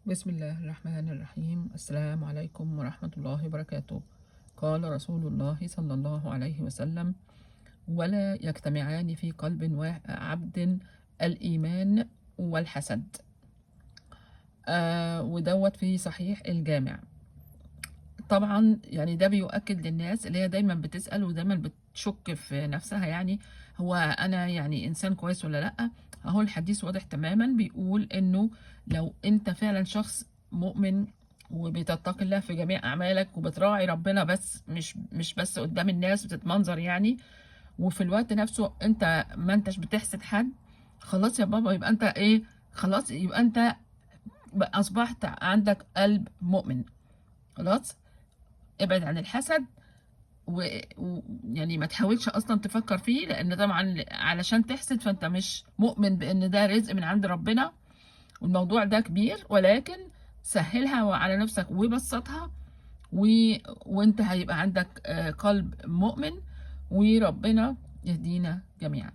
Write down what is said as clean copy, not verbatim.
بسم الله الرحمن الرحيم. السلام عليكم ورحمة الله وبركاته. قال رسول الله صلى الله عليه وسلم: ولا يجتمعان في قلب عبد الإيمان والحسد. ودوت في صحيح الجامع. طبعا يعني ده بيؤكد للناس اللي هي دايما بتسأل ودايما بتشك في نفسها، يعني هو أنا يعني إنسان كويس ولا لأ. أهو الحديث واضح تماما، بيقول إنه لو أنت فعلا شخص مؤمن وبتتقي الله في جميع أعمالك وبتراعي ربنا، بس مش بس قدام الناس بتتمنظر يعني، وفي الوقت نفسه أنت ما أنتش بتحسد حد، خلاص يا بابا، يبقى أنت إيه؟ خلاص يبقى أنت أصبحت عندك قلب مؤمن. خلاص ابعد عن الحسد، ويعني ما تحاولش اصلا تفكر فيه، لان طبعا علشان تحسد فانت مش مؤمن بان ده رزق من عند ربنا، والموضوع ده كبير. ولكن سهلها على نفسك وبسطها، و... وانت هيبقى عندك قلب مؤمن، وربنا يهدينا جميعا.